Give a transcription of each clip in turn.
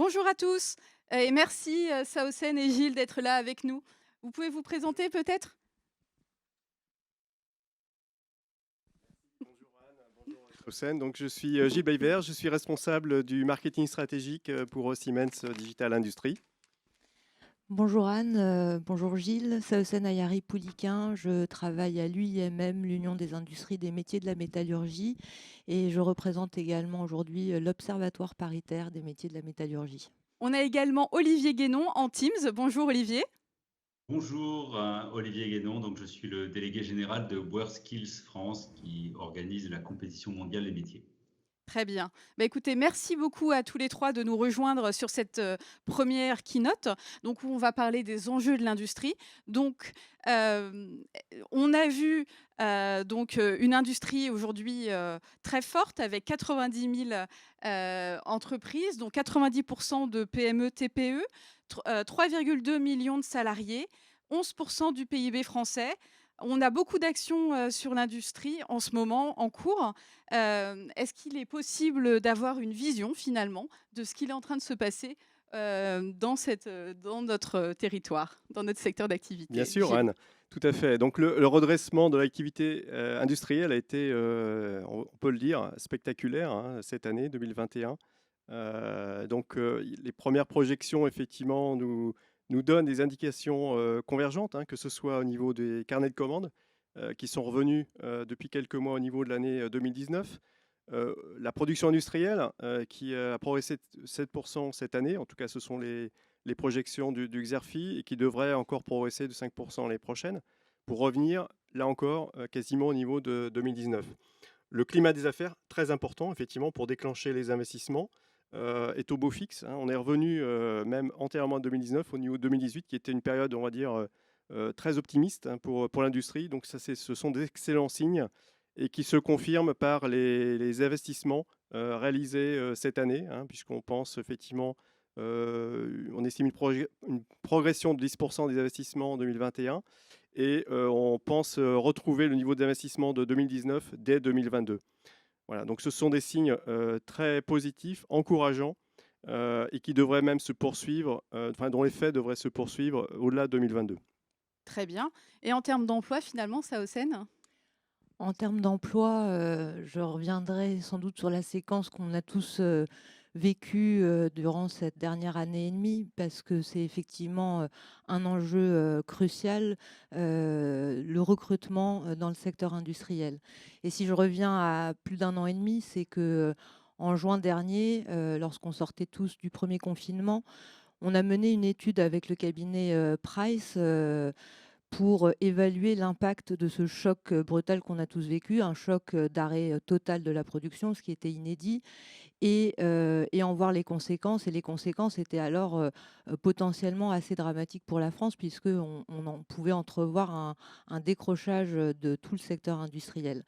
Bonjour à tous et merci Saocène et Gilles d'être là avec nous. Vous pouvez vous présenter peut-être? Bonjour Anne, bonjour Hussein. Donc je suis Gilles Bayvert, je suis responsable du marketing stratégique pour Siemens Digital Industries. Bonjour Anne, bonjour Gilles, Saocène Ayari Pouliquin. Je travaille à l'UIMM, l'Union des industries des métiers de la métallurgie, et je représente également aujourd'hui l'Observatoire paritaire des métiers de la métallurgie. On a également Olivier Guénon en Teams. Bonjour Olivier. Bonjour, Olivier Guénon, donc je suis le délégué général de WorldSkills France qui organise la compétition mondiale des métiers. Très bien. Bah, écoutez, merci beaucoup à tous les 3 de nous rejoindre sur cette, première keynote, donc où on va parler des enjeux de l'industrie. Donc, on a vu, une industrie aujourd'hui, très forte avec 90 000 entreprises, dont 90 de PME, TPE, 3,2 millions de salariés, 11 du PIB français. On a beaucoup d'actions, sur l'industrie en ce moment, en cours. Est-ce qu'il est possible d'avoir une vision finalement de ce qu'il est en train de se passer, dans notre territoire, dans notre secteur Bien d'activité? sûr Gilles? Anne, tout à fait. Donc le redressement de l'activité industrielle a été, on peut le dire, spectaculaire hein, cette année 2021. Les premières projections effectivement nous donnent des indications convergentes, hein, que ce soit au niveau des carnets de commandes qui sont revenus depuis quelques mois au niveau de l'année 2019. La production industrielle qui a progressé de 7% cette année, en tout cas ce sont les projections du XERFI et qui devrait encore progresser de 5% l'année prochaine pour revenir là encore quasiment au niveau de 2019. Le climat des affaires, très important effectivement pour déclencher les investissements, est au beau fixe, hein. On est revenu même antérieurement à 2019 au niveau de 2018 qui était une période, on va dire, très optimiste hein, pour l'industrie. Donc ça, ce sont d'excellents signes et qui se confirment par les investissements réalisés cette année, hein, puisqu'on pense effectivement, on estime une progression de 10% des investissements en 2021 et on pense retrouver le niveau d'investissement de 2019 dès 2022. Voilà, donc ce sont des signes très positifs, encourageants et qui devraient même se poursuivre, dont l'effet devrait se poursuivre au-delà de 2022. Très bien, et en termes d'emploi finalement, Saocène? En termes d'emploi, je reviendrai sans doute sur la séquence qu'on a tous vécue durant cette dernière année et demie, parce que c'est effectivement un enjeu crucial, le recrutement dans le secteur industriel. Et si je reviens à plus d'un an et demi, c'est que en juin dernier, lorsqu'on sortait tous du premier confinement, on a mené une étude avec le cabinet Price pour évaluer l'impact de ce choc brutal qu'on a tous vécu, un choc d'arrêt total de la production, ce qui était inédit, et en voir les conséquences. Et les conséquences étaient alors potentiellement assez dramatiques pour la France, puisqu'on en pouvait entrevoir un décrochage de tout le secteur industriel.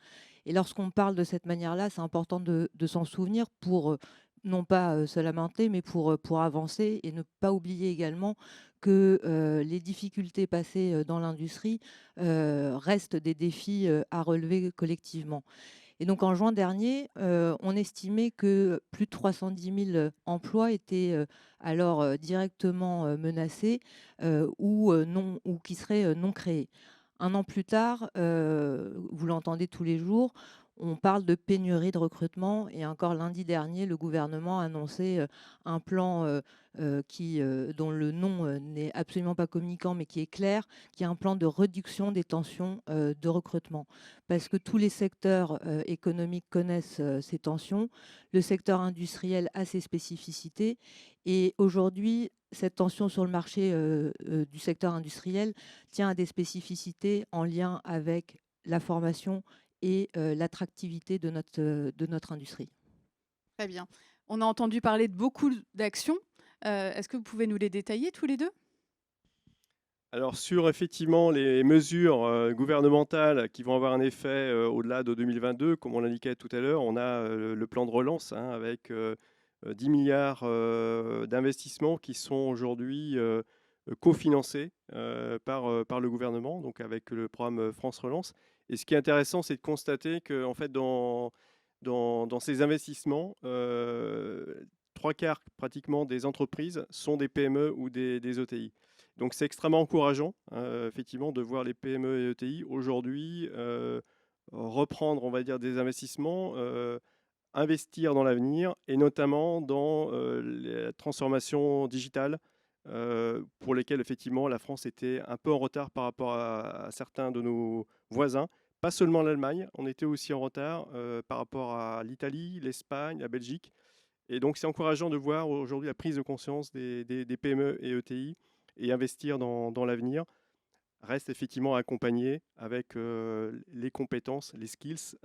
Et lorsqu'on parle de cette manière-là, c'est important de s'en souvenir pour non pas se lamenter, mais pour avancer, et ne pas oublier également que les difficultés passées dans l'industrie restent des défis à relever collectivement. Et donc en juin dernier, on estimait que plus de 310 000 emplois étaient alors directement menacés ou qui seraient non créés. Un an plus tard, vous l'entendez tous les jours, on parle de pénurie de recrutement, et encore lundi dernier, le gouvernement a annoncé un plan dont le nom n'est absolument pas communicant, mais qui est clair, qui est un plan de réduction des tensions de recrutement. Parce que tous les secteurs économiques connaissent ces tensions, le secteur industriel a ses spécificités, et aujourd'hui, cette tension sur le marché du secteur industriel tient à des spécificités en lien avec la formation et l'attractivité de notre industrie. Très bien. On a entendu parler de beaucoup d'actions. Est-ce que vous pouvez nous les détailler tous les 2? Alors sur effectivement les mesures gouvernementales qui vont avoir un effet au-delà de 2022, comme on l'indiquait tout à l'heure, on a le plan de relance hein, avec 10 milliards d'investissements qui sont aujourd'hui cofinancés par le gouvernement, donc avec le programme France Relance. Et ce qui est intéressant, c'est de constater que en fait, dans ces investissements, 3 quarts pratiquement des entreprises sont des PME ou des ETI. Donc c'est extrêmement encourageant, effectivement, de voir les PME et ETI aujourd'hui reprendre, on va dire, des investissements, investir dans l'avenir et notamment dans les transformations digitales pour lesquelles effectivement la France était un peu en retard par rapport à certains de nos voisins. Pas seulement l'Allemagne, on était aussi en retard par rapport à l'Italie, l'Espagne, la Belgique. Et donc c'est encourageant de voir aujourd'hui la prise de conscience des PME et ETI et investir dans l'avenir reste effectivement accompagné avec les compétences, les skills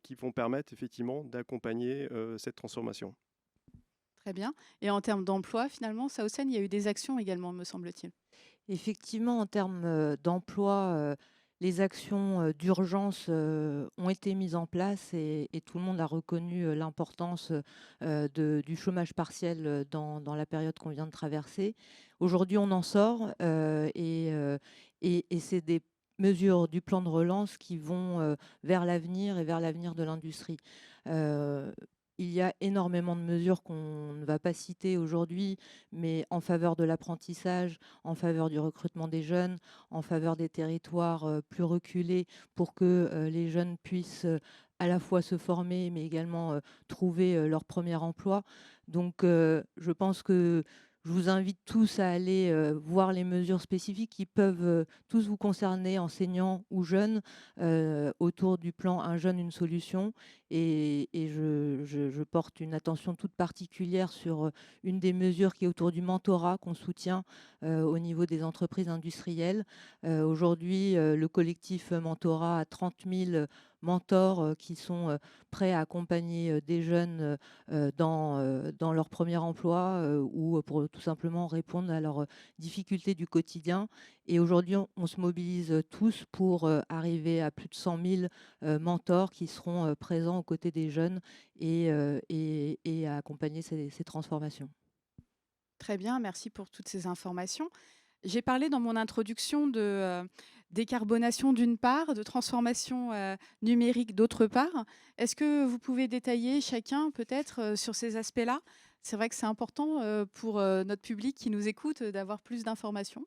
qui vont permettre effectivement d'accompagner cette transformation. Très bien. Et en termes d'emploi, finalement, Saucen, il y a eu des actions également, me semble-t-il. Effectivement, en termes d'emploi, les actions d'urgence ont été mises en place et tout le monde a reconnu l'importance du chômage partiel dans la période qu'on vient de traverser. Aujourd'hui, on en sort et c'est des mesures du plan de relance qui vont vers l'avenir et vers l'avenir de l'industrie. Euh, il y a énormément de mesures qu'on ne va pas citer aujourd'hui, mais en faveur de l'apprentissage, en faveur du recrutement des jeunes, en faveur des territoires plus reculés pour que les jeunes puissent à la fois se former, mais également trouver leur premier emploi. Donc, je pense que je vous invite tous à aller voir les mesures spécifiques qui peuvent tous vous concerner, enseignants ou jeunes, autour du plan Un jeune, une solution. Et je porte une attention toute particulière sur une des mesures qui est autour du mentorat qu'on soutient au niveau des entreprises industrielles. Aujourd'hui, le collectif Mentorat a 30 000 mentors qui sont prêts à accompagner des jeunes dans leur premier emploi ou pour tout simplement répondre à leurs difficultés du quotidien. Et aujourd'hui, on se mobilise tous pour arriver à plus de 100 000 mentors qui seront présents aux côtés des jeunes et à accompagner ces transformations. Très bien, merci pour toutes ces informations. J'ai parlé dans mon introduction de décarbonation d'une part, de transformation numérique d'autre part. Est-ce que vous pouvez détailler chacun peut-être sur ces aspects-là? C'est vrai que c'est important pour notre public qui nous écoute d'avoir plus d'informations.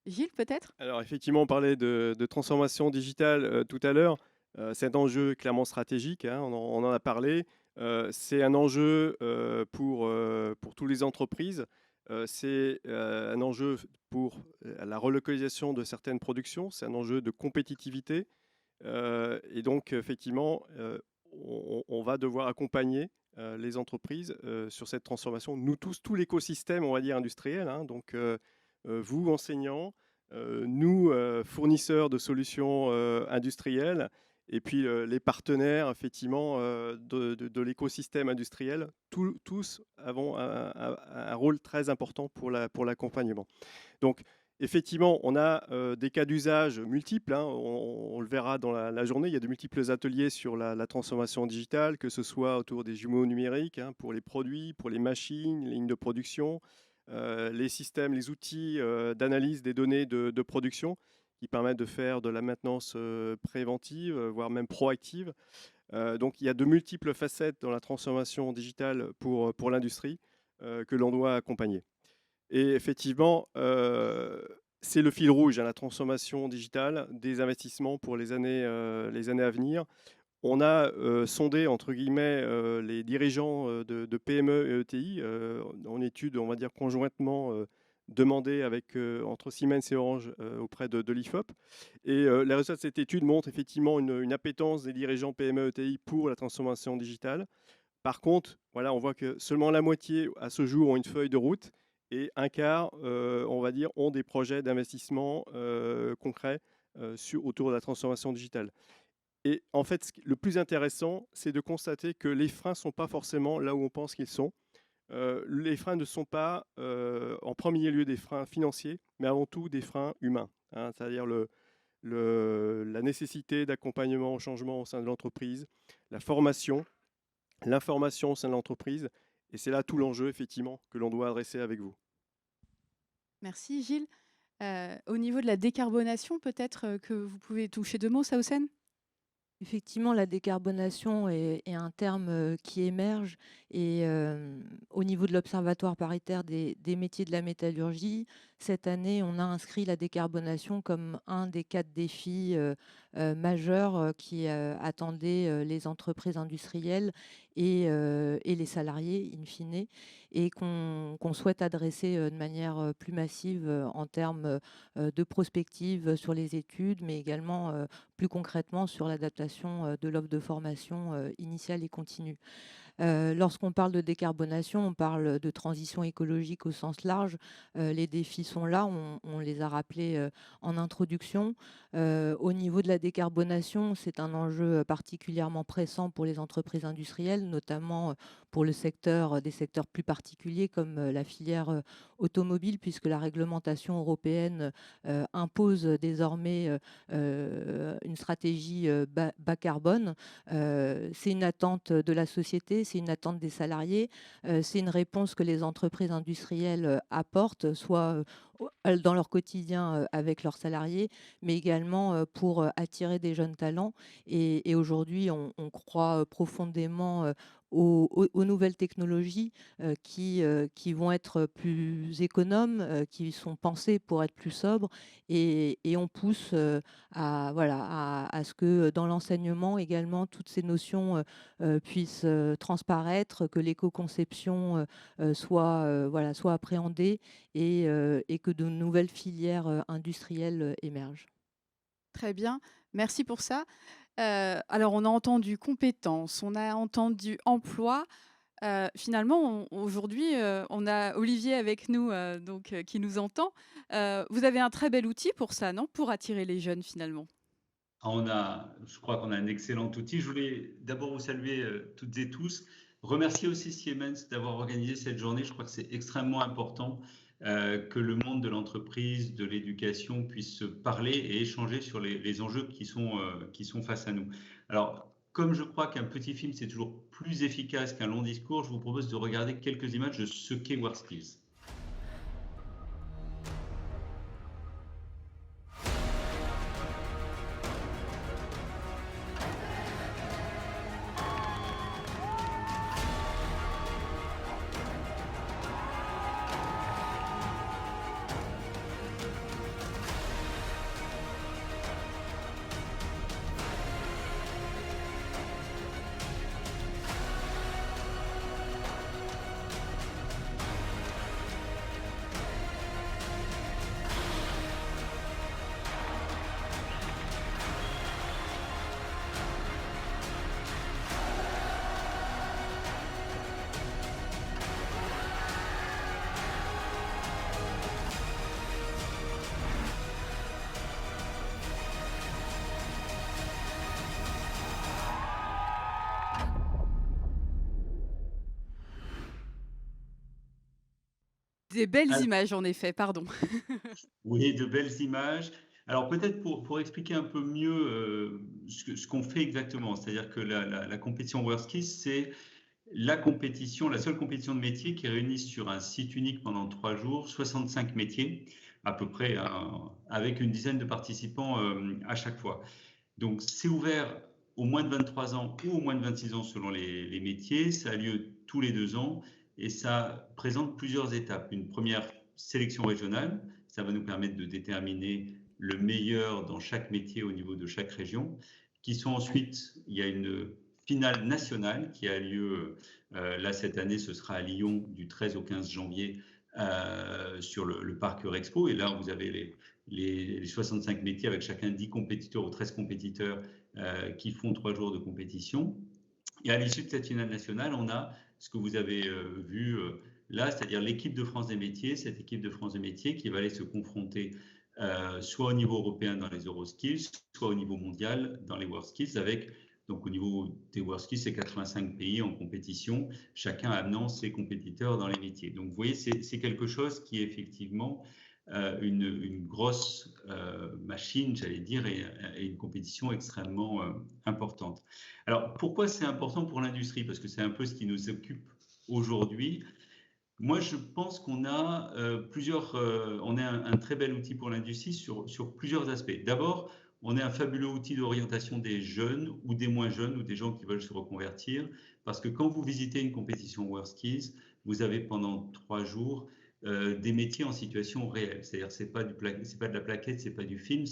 Gilles, peut-être? Alors effectivement, on parlait de transformation digitale tout à l'heure. C'est un enjeu clairement stratégique, hein, on en a parlé. C'est un enjeu pour toutes les entreprises. C'est un enjeu pour la relocalisation de certaines productions. C'est un enjeu de compétitivité. Et donc, effectivement, on va devoir accompagner les entreprises sur cette transformation. Nous tous, tout l'écosystème, on va dire, industriel. Hein, donc, vous, enseignants, nous, fournisseurs de solutions industrielles, et puis les partenaires, effectivement, de l'écosystème industriel, tous avons un rôle très important pour l'accompagnement. Donc, effectivement, on a des cas d'usage multiples, hein, on le verra dans la journée, il y a de multiples ateliers sur la transformation digitale, que ce soit autour des jumeaux numériques, hein, pour les produits, pour les machines, les lignes de production, les systèmes, les outils d'analyse des données de production qui permettent de faire de la maintenance préventive, voire même proactive. Donc il y a de multiples facettes dans la transformation digitale pour l'industrie que l'on doit accompagner. Et effectivement, c'est le fil rouge à la transformation digitale des investissements pour les années à venir. On a sondé, entre guillemets, les dirigeants de PME et ETI en étude, on va dire, conjointement demandée avec, entre Siemens et Orange auprès de l'IFOP. Et les résultats de cette étude montrent effectivement une appétence des dirigeants PME et ETI pour la transformation digitale. Par contre, voilà, on voit que seulement la moitié, à ce jour, ont une feuille de route et un quart, on va dire, ont des projets d'investissement concrets autour de la transformation digitale. Et en fait, le plus intéressant, c'est de constater que les freins ne sont pas forcément là où on pense qu'ils sont. Les freins ne sont pas en premier lieu des freins financiers, mais avant tout des freins humains, hein, c'est-à-dire la nécessité d'accompagnement au changement au sein de l'entreprise, la formation, l'information au sein de l'entreprise. Et c'est là tout l'enjeu, effectivement, que l'on doit adresser avec vous. Merci Gilles. Au niveau de la décarbonation, peut-être que vous pouvez toucher deux mots, Saucen? Effectivement, la décarbonation est un terme qui émerge et au niveau de l'Observatoire paritaire des métiers de la métallurgie, cette année, on a inscrit la décarbonation comme un des 4 défis majeurs qui attendaient les entreprises industrielles et les salariés, in fine, et qu'on souhaite adresser de manière plus massive en termes de prospective sur les études, mais également plus concrètement sur l'adaptation de l'offre de formation initiale et continue. Lorsqu'on parle de décarbonation, on parle de transition écologique au sens large. Les défis sont là, on les a rappelés en introduction. Au niveau de la décarbonation, c'est un enjeu particulièrement pressant pour les entreprises industrielles, notamment pour le secteur, des secteurs plus particuliers comme la filière automobile, puisque la réglementation européenne impose désormais une stratégie bas carbone. C'est une attente de la société, c'est une attente des salariés, c'est une réponse que les entreprises industrielles apportent, soit dans leur quotidien avec leurs salariés, mais également pour attirer des jeunes talents. Et aujourd'hui, on croit profondément aux nouvelles technologies qui vont être plus économes, qui sont pensées pour être plus sobres, et on pousse à ce que dans l'enseignement également, toutes ces notions puissent transparaître, que l'éco-conception soit appréhendée et que de nouvelles filières industrielles émergent. Très bien, merci pour ça. Alors on a entendu compétences, on a entendu emploi. Finalement, aujourd'hui, on a Olivier avec nous, qui nous entend. Vous avez un très bel outil pour ça, non? Pour attirer les jeunes finalement? Je crois qu'on a un excellent outil. Je voulais d'abord vous saluer toutes et tous. Remercier aussi Siemens d'avoir organisé cette journée. Je crois que c'est extrêmement important que le monde de l'entreprise, de l'éducation puisse se parler et échanger sur les enjeux qui sont face à nous. Alors, comme je crois qu'un petit film, c'est toujours plus efficace qu'un long discours, je vous propose de regarder quelques images de ce qu'est WorkSkills. Des belles images en effet, pardon. Oui, de belles images. Alors peut-être pour expliquer un peu mieux ce qu'on fait exactement, c'est-à-dire que la compétition WorkSkills, c'est la seule compétition de métier qui réunit sur un site unique pendant 3 jours 65 métiers, à peu près, avec une dizaine de participants à chaque fois. Donc c'est ouvert aux moins de 23 ans ou aux moins de 26 ans selon les métiers. Ça a lieu tous les 2 ans et ça présente plusieurs étapes. Une première sélection régionale, ça va nous permettre de déterminer le meilleur dans chaque métier au niveau de chaque région. Qui sont ensuite, il y a une finale nationale qui a lieu, là cette année, ce sera à Lyon du 13 au 15 janvier sur le parc Rexpo. Et là, vous avez les 65 métiers avec chacun 10 compétiteurs ou 13 compétiteurs qui font 3 jours de compétition. Et à l'issue de cette finale nationale, on a ce que vous avez vu là, c'est-à-dire l'équipe de France des métiers, cette équipe de France des métiers qui va aller se confronter soit au niveau européen dans les EuroSkills, soit au niveau mondial dans les WorldSkills, avec, donc au niveau des WorldSkills, c'est 85 pays en compétition, chacun amenant ses compétiteurs dans les métiers. Donc vous voyez, c'est quelque chose qui est effectivement une grosse machine, j'allais dire, et une compétition extrêmement importante. Alors, pourquoi c'est important pour l'industrie? Parce que c'est un peu ce qui nous occupe aujourd'hui. Moi, je pense qu'on a on a un très bel outil pour l'industrie sur plusieurs aspects. D'abord, on est un fabuleux outil d'orientation des jeunes ou des moins jeunes ou des gens qui veulent se reconvertir. Parce que quand vous visitez une compétition WorldSkills, vous avez pendant 3 jours des métiers en situation réelle. C'est-à-dire, c'est pas de la plaquette, c'est pas du film,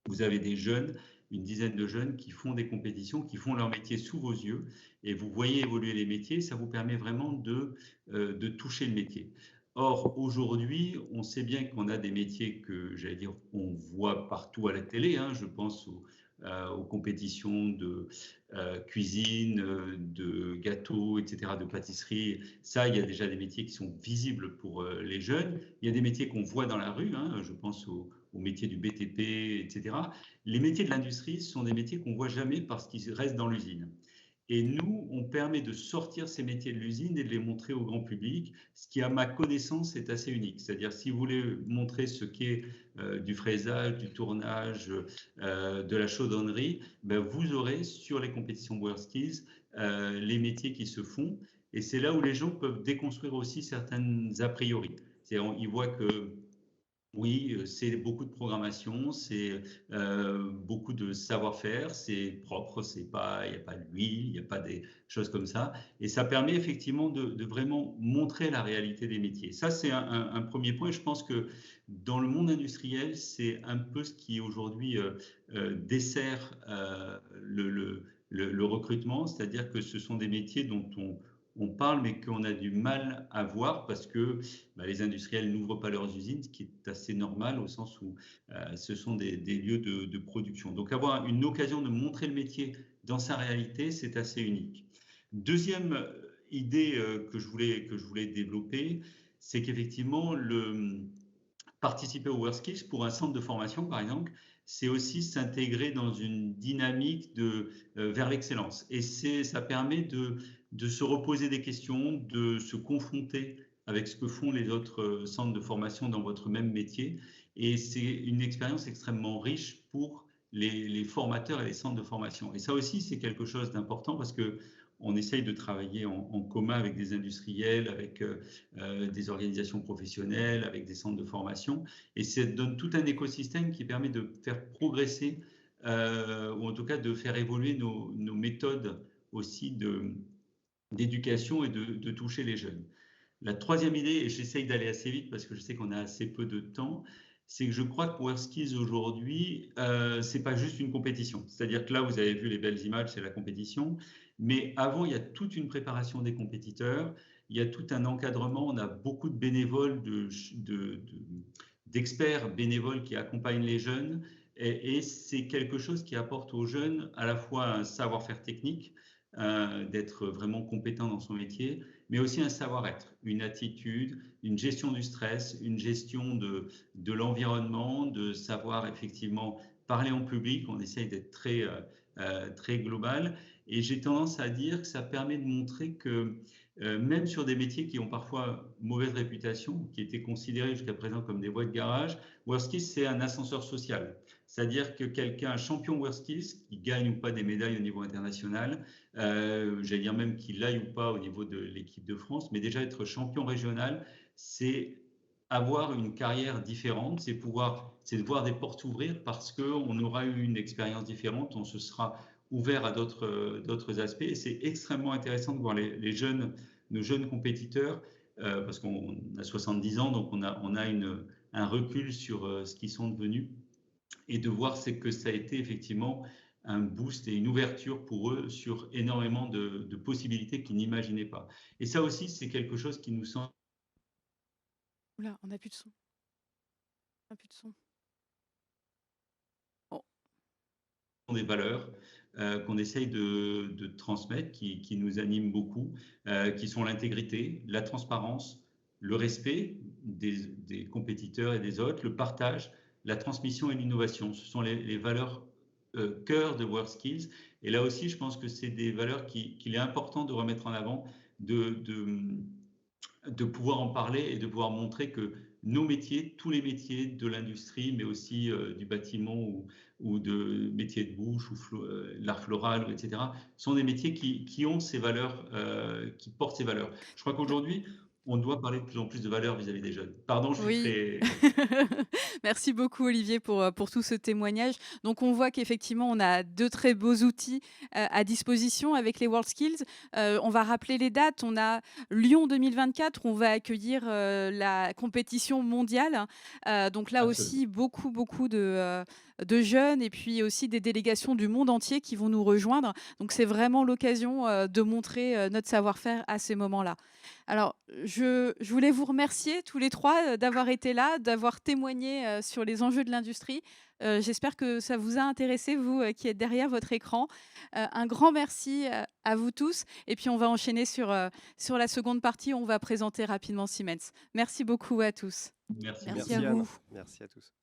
vous avez des jeunes, une dizaine de jeunes qui font des compétitions, qui font leur métier sous vos yeux, et vous voyez évoluer les métiers, ça vous permet vraiment de toucher le métier. Or, aujourd'hui, on sait bien qu'on a des métiers que, j'allais dire, on voit partout à la télé, hein, je pense aux compétitions de cuisine, de gâteaux, etc., de pâtisserie. Ça, il y a déjà des métiers qui sont visibles pour les jeunes. Il y a des métiers qu'on voit dans la rue, hein, je pense aux métiers du BTP, etc. Les métiers de l'industrie sont des métiers qu'on ne voit jamais parce qu'ils restent dans l'usine. Et nous, on permet de sortir ces métiers de l'usine et de les montrer au grand public, ce qui, à ma connaissance, est assez unique. C'est-à-dire, si vous voulez montrer ce qu'est du fraisage, du tournage, de la chaudronnerie, ben, vous aurez sur les compétitions WorldSkills les métiers qui se font. Et c'est là où les gens peuvent déconstruire aussi certaines a priori. Ils voient que oui, c'est beaucoup de programmation, c'est beaucoup de savoir-faire, c'est propre, il n'y a pas d'huile, il n'y a pas des choses comme ça. Et ça permet effectivement de vraiment montrer la réalité des métiers. Ça, c'est un premier point. Et je pense que dans le monde industriel, c'est un peu ce qui aujourd'hui dessert le recrutement, c'est-à-dire que ce sont des métiers dont on parle, mais qu'on a du mal à voir parce que les industriels n'ouvrent pas leurs usines, ce qui est assez normal au sens où ce sont des lieux de production. Donc avoir une occasion de montrer le métier dans sa réalité, c'est assez unique. Deuxième idée que je voulais développer, c'est qu'effectivement, participer au WorldSkills pour un centre de formation, par exemple, c'est aussi s'intégrer dans une dynamique vers l'excellence. Et ça permet de se reposer des questions, de se confronter avec ce que font les autres centres de formation dans votre même métier. Et c'est une expérience extrêmement riche pour les formateurs et les centres de formation. Et ça aussi, c'est quelque chose d'important parce que on essaye de travailler en commun avec des industriels, avec des organisations professionnelles, avec des centres de formation. Et ça donne tout un écosystème qui permet de faire progresser, ou en tout cas de faire évoluer nos méthodes aussi d'éducation et de toucher les jeunes. La troisième idée, et j'essaye d'aller assez vite parce que je sais qu'on a assez peu de temps, c'est que je crois que WorldSkills aujourd'hui, c'est pas juste une compétition. C'est-à-dire que là, vous avez vu les belles images, c'est la compétition. Mais avant, il y a toute une préparation des compétiteurs, il y a tout un encadrement, on a beaucoup de bénévoles, d'experts bénévoles qui accompagnent les jeunes. Et c'est quelque chose qui apporte aux jeunes à la fois un savoir-faire technique, d'être vraiment compétent dans son métier, mais aussi un savoir-être, une attitude, une gestion du stress, une gestion de l'environnement, de savoir effectivement parler en public. On essaye d'être très global. Et j'ai tendance à dire que ça permet de montrer que même sur des métiers qui ont parfois mauvaise réputation, qui étaient considérés jusqu'à présent comme des voies de garage, WorldSkills, c'est un ascenseur social. C'est-à-dire que quelqu'un, un champion WorldSkills, qui gagne ou pas des médailles au niveau international, j'allais dire même qu'il aille ou pas au niveau de l'équipe de France, mais déjà être champion régional, c'est avoir une carrière différente, c'est de voir des portes ouvrir parce qu'on aura eu une expérience différente, on se sera ouvert à d'autres aspects. Et c'est extrêmement intéressant de voir nos jeunes compétiteurs, parce qu'on a 70 ans, donc on a un recul sur ce qu'ils sont devenus, et de voir c'est que ça a été effectivement un boost et une ouverture pour eux sur énormément de possibilités qu'ils n'imaginaient pas. Et ça aussi, c'est quelque chose qui nous semble Oula, on n'a plus de son. On n'a plus de son. Oh. des valeurs qu'on essaye de transmettre, qui nous animent beaucoup, qui sont l'intégrité, la transparence, le respect des compétiteurs et des autres, le partage, la transmission et l'innovation. Ce sont les valeurs cœur de WorldSkills. Et là aussi, je pense que c'est des valeurs qu'il est important de remettre en avant, de pouvoir en parler et de pouvoir montrer que nos métiers, tous les métiers de l'industrie, mais aussi du bâtiment ou de métiers de bouche ou l'art floral, etc., sont des métiers qui ont ces valeurs, qui portent ces valeurs. Je crois qu'aujourd'hui, on doit parler de plus en plus de valeur vis-à-vis des jeunes. Pardon, je suis Oui. très... Merci beaucoup Olivier pour tout ce témoignage. Donc on voit qu'effectivement on a de très beaux outils à disposition avec les WorldSkills. On va rappeler les dates. On a Lyon 2024, on va accueillir la compétition mondiale. Donc là Absolument. aussi beaucoup de jeunes et puis aussi des délégations du monde entier qui vont nous rejoindre. Donc c'est vraiment l'occasion de montrer notre savoir-faire à ces moments-là. Alors, je voulais vous remercier tous les 3 d'avoir été là, d'avoir témoigné, sur les enjeux de l'industrie. J'espère que ça vous a intéressé, vous, qui êtes derrière votre écran. Un grand merci, à vous tous et puis on va enchaîner sur la seconde partie où on va présenter rapidement Siemens. Merci beaucoup à tous. Merci Merci beaucoup. à Merci Anne, vous. merci à tous.